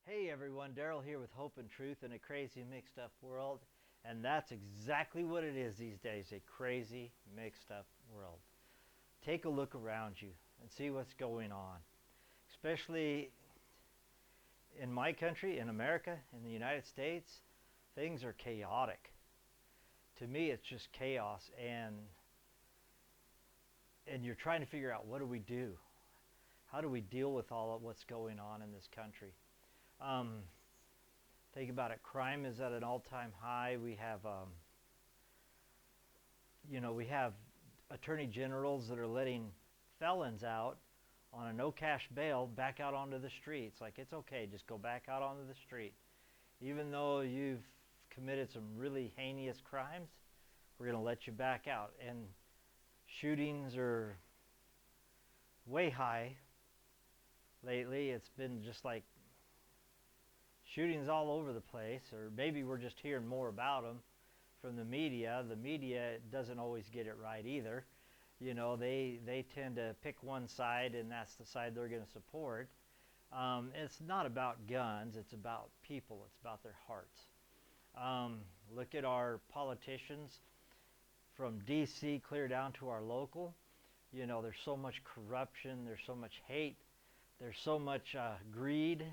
Hey everyone, Daryl here with Hope and Truth in a crazy mixed up world. And that's exactly what it is these days, a crazy mixed up world. Take a look around you and see what's going on. Especially in my country, in America, in the United States, things are chaotic. To me, it's just chaos, and you're trying to figure out, what do we do? How do we deal with all of what's going on in this country? Um, Think about it. Crime is at an all-time high. We have attorney generals that are letting felons out on a no cash bail back out onto the streets. Like, it's okay, just go back out onto the street. Even though you've committed some really heinous crimes, we're going to let you back out. And shootings are way high lately. It's been just like shootings all over the place, or maybe we're just hearing more about them from the media. The media doesn't always get it right either. They tend to pick one side, and that's the side they're going to support. It's not about guns, it's about people, it's about their hearts. Look at our politicians from DC clear down to our local. There's so much corruption, there's so much hate, there's so much greed.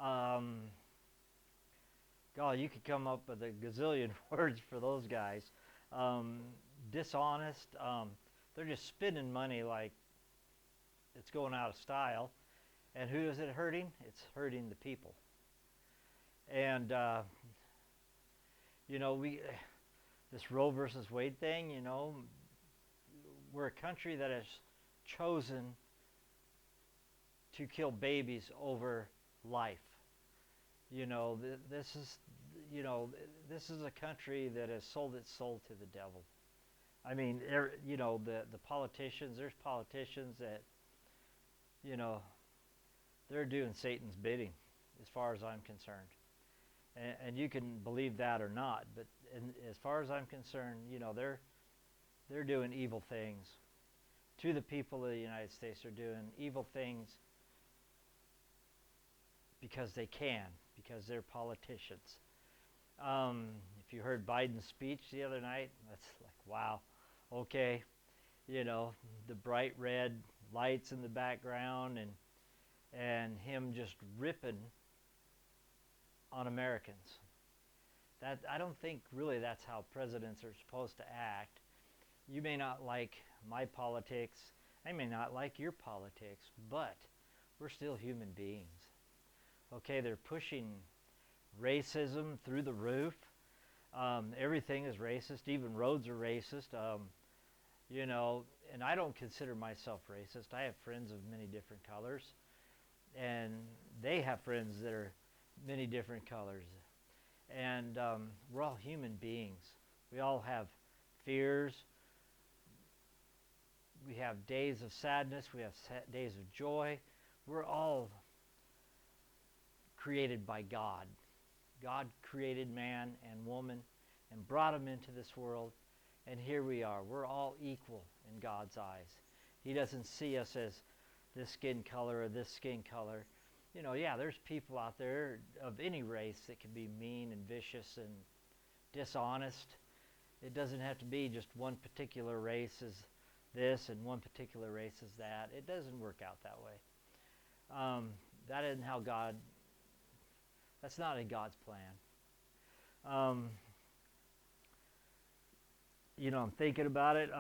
um, God, you could come up with a gazillion words for those guys. Um, Dishonest. They're just spending money like it's going out of style. And who is it hurting? It's hurting the people. And we this Roe versus Wade thing. We're a country that has chosen to kill babies over life. You know, this is, this is a country that has sold its soul to the devil. I mean, the politicians. There's politicians that, you know, they're doing Satan's bidding, as far as I'm concerned. And you can believe that or not, but as far as I'm concerned, they're doing evil things to the people of the United States. They're doing evil things because they can, because they're politicians. If you heard Biden's speech the other night, that's like, wow, okay. The bright red lights in the background, and him just ripping on Americans. That, I don't think really that's how presidents are supposed to act. You may not like my politics, I may not like your politics, but we're still human beings. Okay, they're pushing racism through the roof. Everything is racist. Even roads are racist. And I don't consider myself racist. I have friends of many different colors, and they have friends that are many different colors. And we're all human beings. We all have fears. We have days of sadness. We have days of joy. We're all created by God. God created man and woman and brought them into this world, and here we are. We're all equal in God's eyes. He doesn't see us as this skin color or this skin color. Yeah, there's people out there of any race that can be mean and vicious and dishonest. It doesn't have to be just one particular race is this and one particular race is that. It doesn't work out that way. That isn't how God, that's not in God's plan. Um, I'm thinking about it.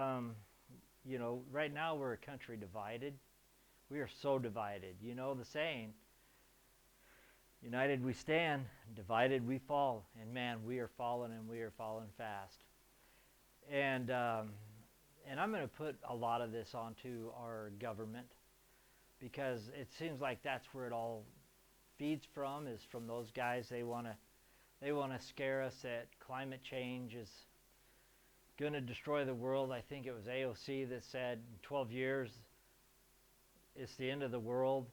Right now we're a country divided. We are so divided. You know the saying, united we stand, divided we fall. And man, we are falling, and we are falling fast. And I'm going to put a lot of this onto our government, because it seems like that's where it all feeds from, is from those guys. They want to scare us that climate change is going to destroy the world. I think it was AOC that said in 12 years it's the end of the world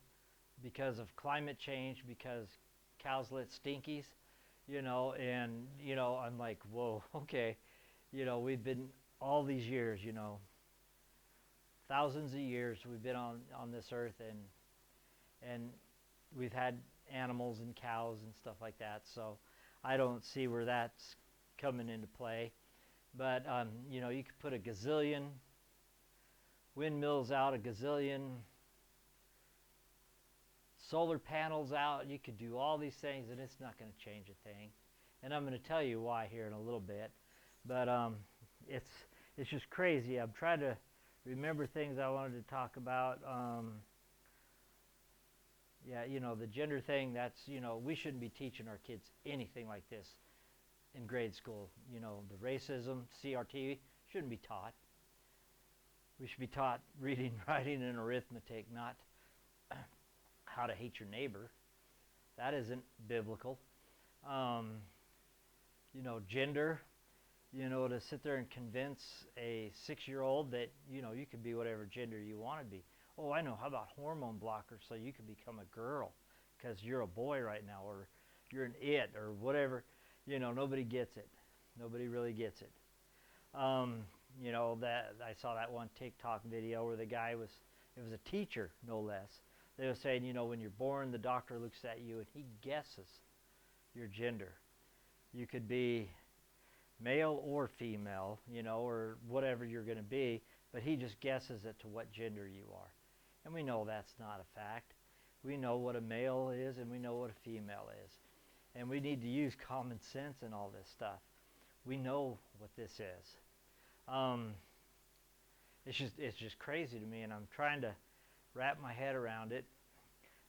because of climate change, because cows let stinkies. I'm like, whoa, okay. We've been all these years, thousands of years we've been on this earth, and we've had animals and cows and stuff like that, so I don't see where that's coming into play. But you know, you could put a gazillion windmills out, a gazillion solar panels out. You could do all these things, and it's not going to change a thing. And I'm going to tell you why here in a little bit. But it's just crazy. I'm trying to remember things I wanted to talk about. Yeah, you know, the gender thing, that's, you know, we shouldn't be teaching our kids anything like this in grade school. You know, the racism, CRT, shouldn't be taught. We should be taught reading, writing, and arithmetic, not how to hate your neighbor. That isn't biblical. You know, gender, you know, to sit there and convince a 6-year-old that, you know, you could be whatever gender you want to be. Oh, I know, how about hormone blockers so you can become a girl because you're a boy right now, or you're an it, or whatever. You know, nobody gets it. Nobody really gets it. You know, that I saw that one TikTok video where the guy was, it was a teacher, no less. They were saying, you know, when you're born, the doctor looks at you and he guesses your gender. You could be male or female, you know, or whatever you're going to be, but he just guesses as to what gender you are. And we know that's not a fact. We know what a male is and we know what a female is. And we need to use common sense in all this stuff. We know what this is. It's just crazy to me, and I'm trying to wrap my head around it.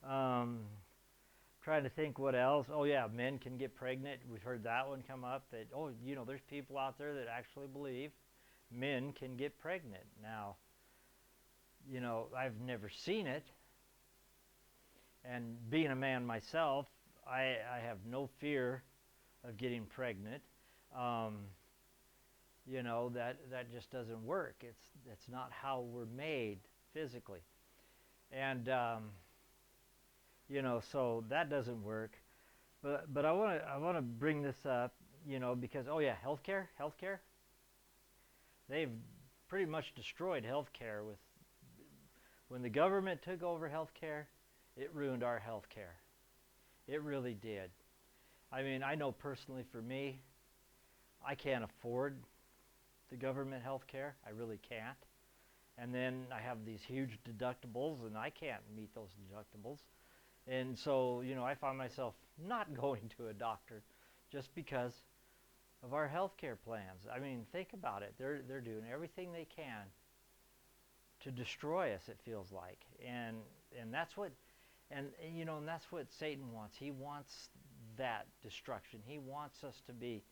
Trying to think what else. Oh yeah, men can get pregnant. We've heard that one come up, that, oh, you know, there's people out there that actually believe men can get pregnant. Now, you know, I've never seen it, and being a man myself, I have no fear of getting pregnant. You know, that just doesn't work. It's not how we're made physically. And you know, so that doesn't work. But I want to bring this up, you know, because, oh yeah, healthcare. They've pretty much destroyed healthcare. With when the government took over healthcare, it ruined our healthcare. It really did. I mean, I know personally for me, I can't afford the government healthcare. I really can't. And then I have these huge deductibles, and I can't meet those deductibles. And so, you know, I find myself not going to a doctor just because of our healthcare plans. I mean, think about it. They're doing everything they can to destroy us, it feels like. And that's what, and you know, and that's what Satan wants. He wants that destruction. He wants us to be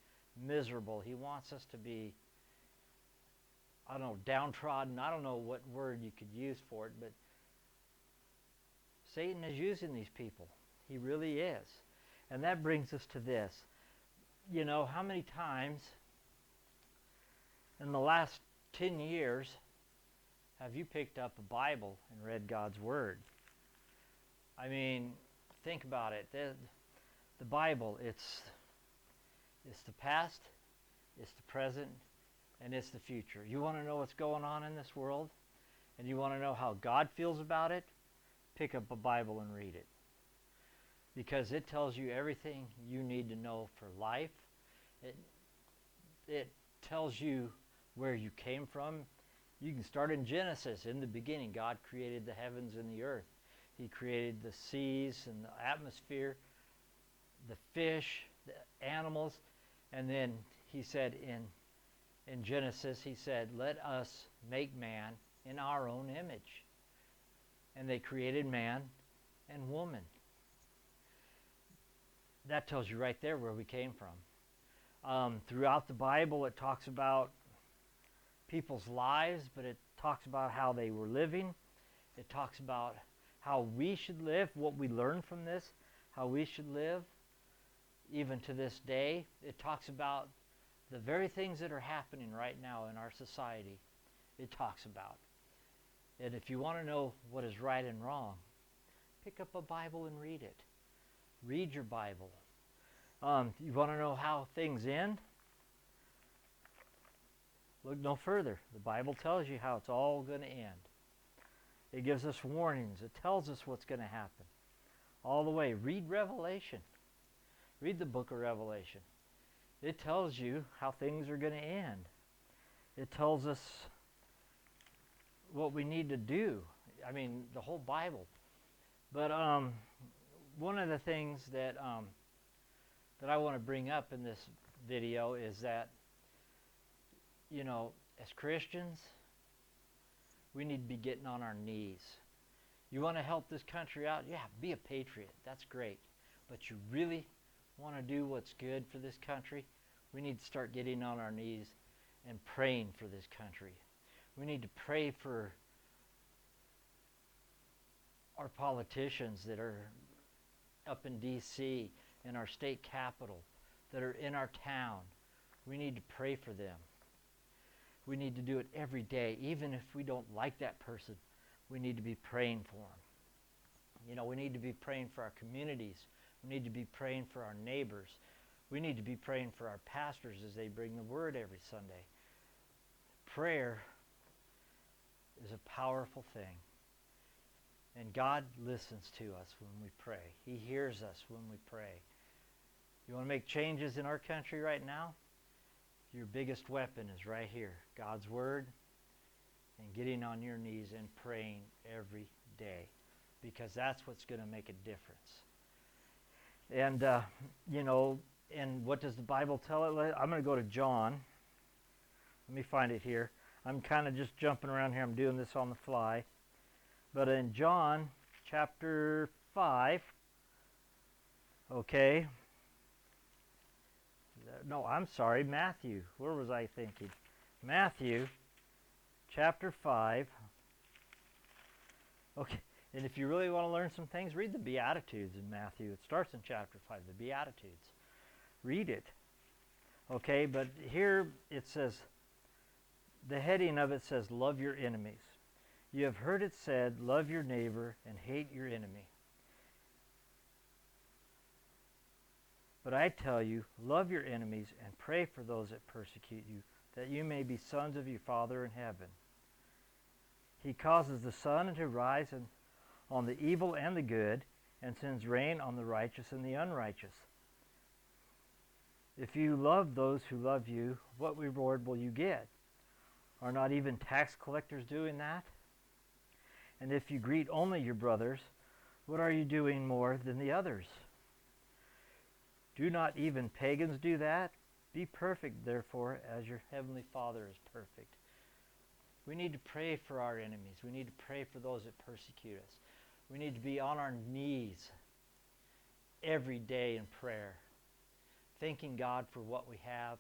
miserable. He wants us to be, I don't know, downtrodden. I don't know what word you could use for it, but Satan is using these people. He really is. And that brings us to this. You know, how many times in the last 10 years have you picked up a Bible and read God's Word? I mean, think about it. The Bible, it's the past, it's the present, and it's the future. You want to know what's going on in this world? And you want to know how God feels about it? Pick up a Bible and read it. Because it tells you everything you need to know for life. It tells you where you came from. You can start in Genesis. In the beginning, God created the heavens and the earth. He created the seas and the atmosphere, the fish, the animals. And then he said in Genesis, he said, let us make man in our own image. And they created man and woman. That tells you right there where we came from. Throughout the Bible, it talks about people's lives, but it talks about how they were living. It talks about how we should live, what we learn from this, how we should live, even to this day. It talks about the very things that are happening right now in our society. It talks about. And if you want to know what is right and wrong, pick up a Bible and read it. Read your Bible. You want to know how things end? Look no further. The Bible tells you how it's all going to end. It gives us warnings. It tells us what's going to happen. all the way. Read Revelation. Read the book of Revelation. It tells you how things are going to end. It tells us what we need to do. I mean, the whole Bible. But one of the things that that I want to bring up in this video is that, you know, as Christians, we need to be getting on our knees. You want to help this country out? Yeah, be a patriot. That's great. But you really want to do what's good for this country? We need to start getting on our knees and praying for this country. We need to pray for our politicians that are up in D.C., in our state capital, that are in our town. We need to pray for them. We need to do it every day. Even if we don't like that person, we need to be praying for them. You know, we need to be praying for our communities. We need to be praying for our neighbors. We need to be praying for our pastors as they bring the word every Sunday. Prayer is a powerful thing. And God listens to us when we pray. He hears us when we pray. You want to make changes in our country right now? Your biggest weapon is right here. God's Word and getting on your knees and praying every day. Because that's what's going to make a difference. And, you know, and what does the Bible tell it? I'm going to go to John. Let me find it here. I'm kind of just jumping around here. I'm doing this on the fly. But in John chapter 5, okay. No, I'm sorry, Matthew. Where was I thinking? Matthew chapter 5. Okay, and if you really want to learn some things, read the Beatitudes in Matthew. It starts in chapter 5, the Beatitudes. Read it. Okay, but here it says, the heading of it says, love your enemies. You have heard it said, love your neighbor and hate your enemy. But I tell you, love your enemies and pray for those that persecute you, that you may be sons of your Father in heaven. He causes the sun to rise on the evil and the good, and sends rain on the righteous and the unrighteous. If you love those who love you, what reward will you get? Are not even tax collectors doing that? And if you greet only your brothers, what are you doing more than the others? Do not even pagans do that? Be perfect, therefore, as your heavenly Father is perfect. We need to pray for our enemies. We need to pray for those that persecute us. We need to be on our knees every day in prayer, thanking God for what we have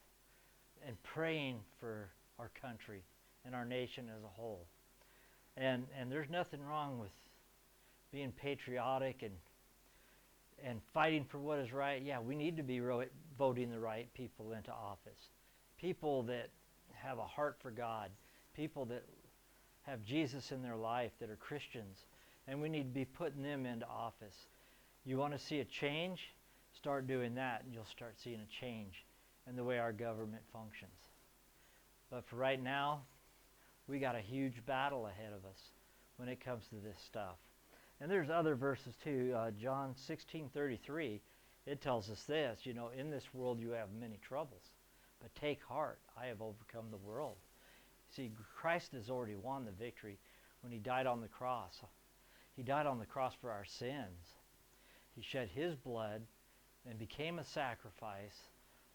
and praying for our country and our nation as a whole. And there's nothing wrong with being patriotic and fighting for what is right. Yeah, we need to be voting the right people into office. People that have a heart for God. People that have Jesus in their life, that are Christians. And we need to be putting them into office. You want to see a change? Start doing that and you'll start seeing a change in the way our government functions. But for right now, we got a huge battle ahead of us when it comes to this stuff. And there's other verses too. John 16:33, it tells us this, you know, in this world you have many troubles, but take heart, I have overcome the world. See, Christ has already won the victory when he died on the cross. He died on the cross for our sins. He shed his blood and became a sacrifice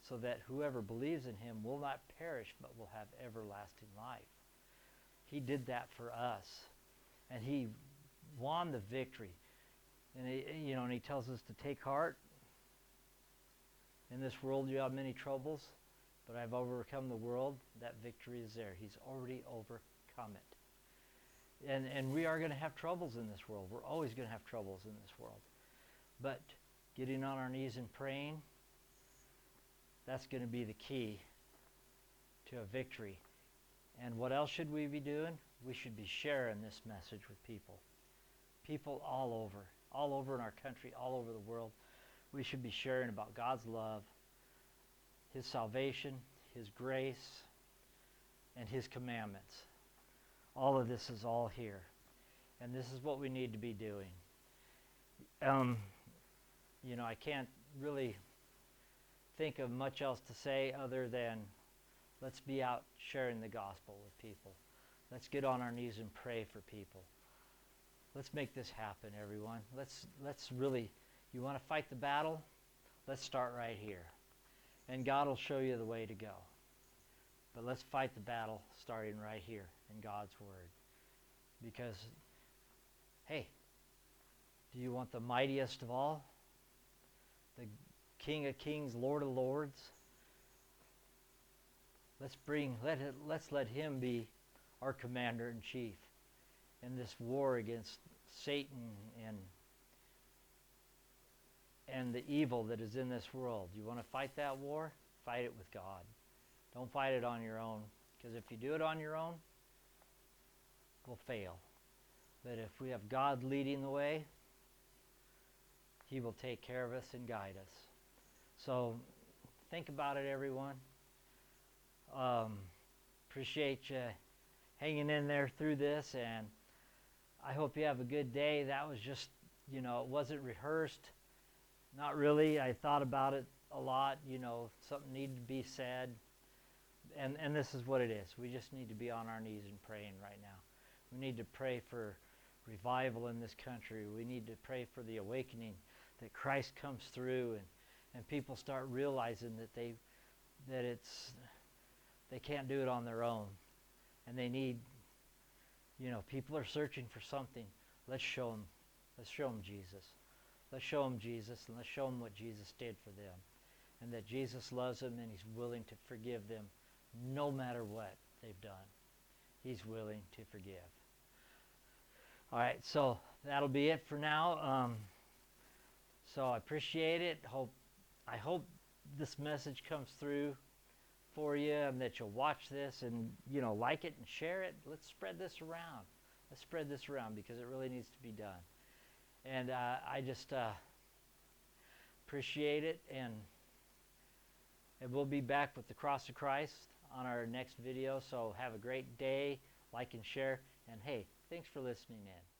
so that whoever believes in him will not perish but will have everlasting life. He did that for us, and he won the victory. And he tells us to take heart. In this world you have many troubles, but I've overcome the world. That victory is there. He's already overcome it. And we are going to have troubles in this world. We're always going to have troubles in this world. But getting on our knees and praying, that's going to be the key to a victory. And what else should we be doing? We should be sharing this message with people. People all over in our country, all over the world. We should be sharing about God's love, his salvation, his grace, and his commandments. All of this is all here. And this is what we need to be doing. I can't really think of much else to say other than let's be out sharing the gospel with people. Let's get on our knees and pray for people. Let's make this happen, everyone. Let's really, you want to fight the battle? Let's start right here. And God will show you the way to go. But let's fight the battle starting right here in God's Word. Because, hey, do you want the mightiest of all? The King of Kings, Lord of Lords? Let's let him be our commander-in-chief in this war against Satan and the evil that is in this world. You want to fight that war? Fight it with God. Don't fight it on your own, because if you do it on your own, we'll fail. But if we have God leading the way, he will take care of us and guide us. So think about it, everyone. Appreciate you hanging in there through this, and I hope you have a good day. That was just, it wasn't rehearsed. Not really. I thought about it a lot. Something needed to be said. And this is what it is. We just need to be on our knees and praying right now. We need to pray for revival in this country. We need to pray for the awakening, that Christ comes through and people start realizing that they can't do it on their own. And they need, people are searching for something. Let's show them. Let's show them Jesus. Let's show them Jesus, and let's show them what Jesus did for them. And that Jesus loves them and he's willing to forgive them no matter what they've done. He's willing to forgive. All right, so that'll be it for now. So I appreciate it. I hope this message comes through for you, and that you'll watch this and like it and share it. Let's spread this around. Let's spread this around, because it really needs to be done. And I just appreciate it, and we'll be back with the Cross of Christ on our next video. So have a great day, like and share, and hey, thanks for listening in.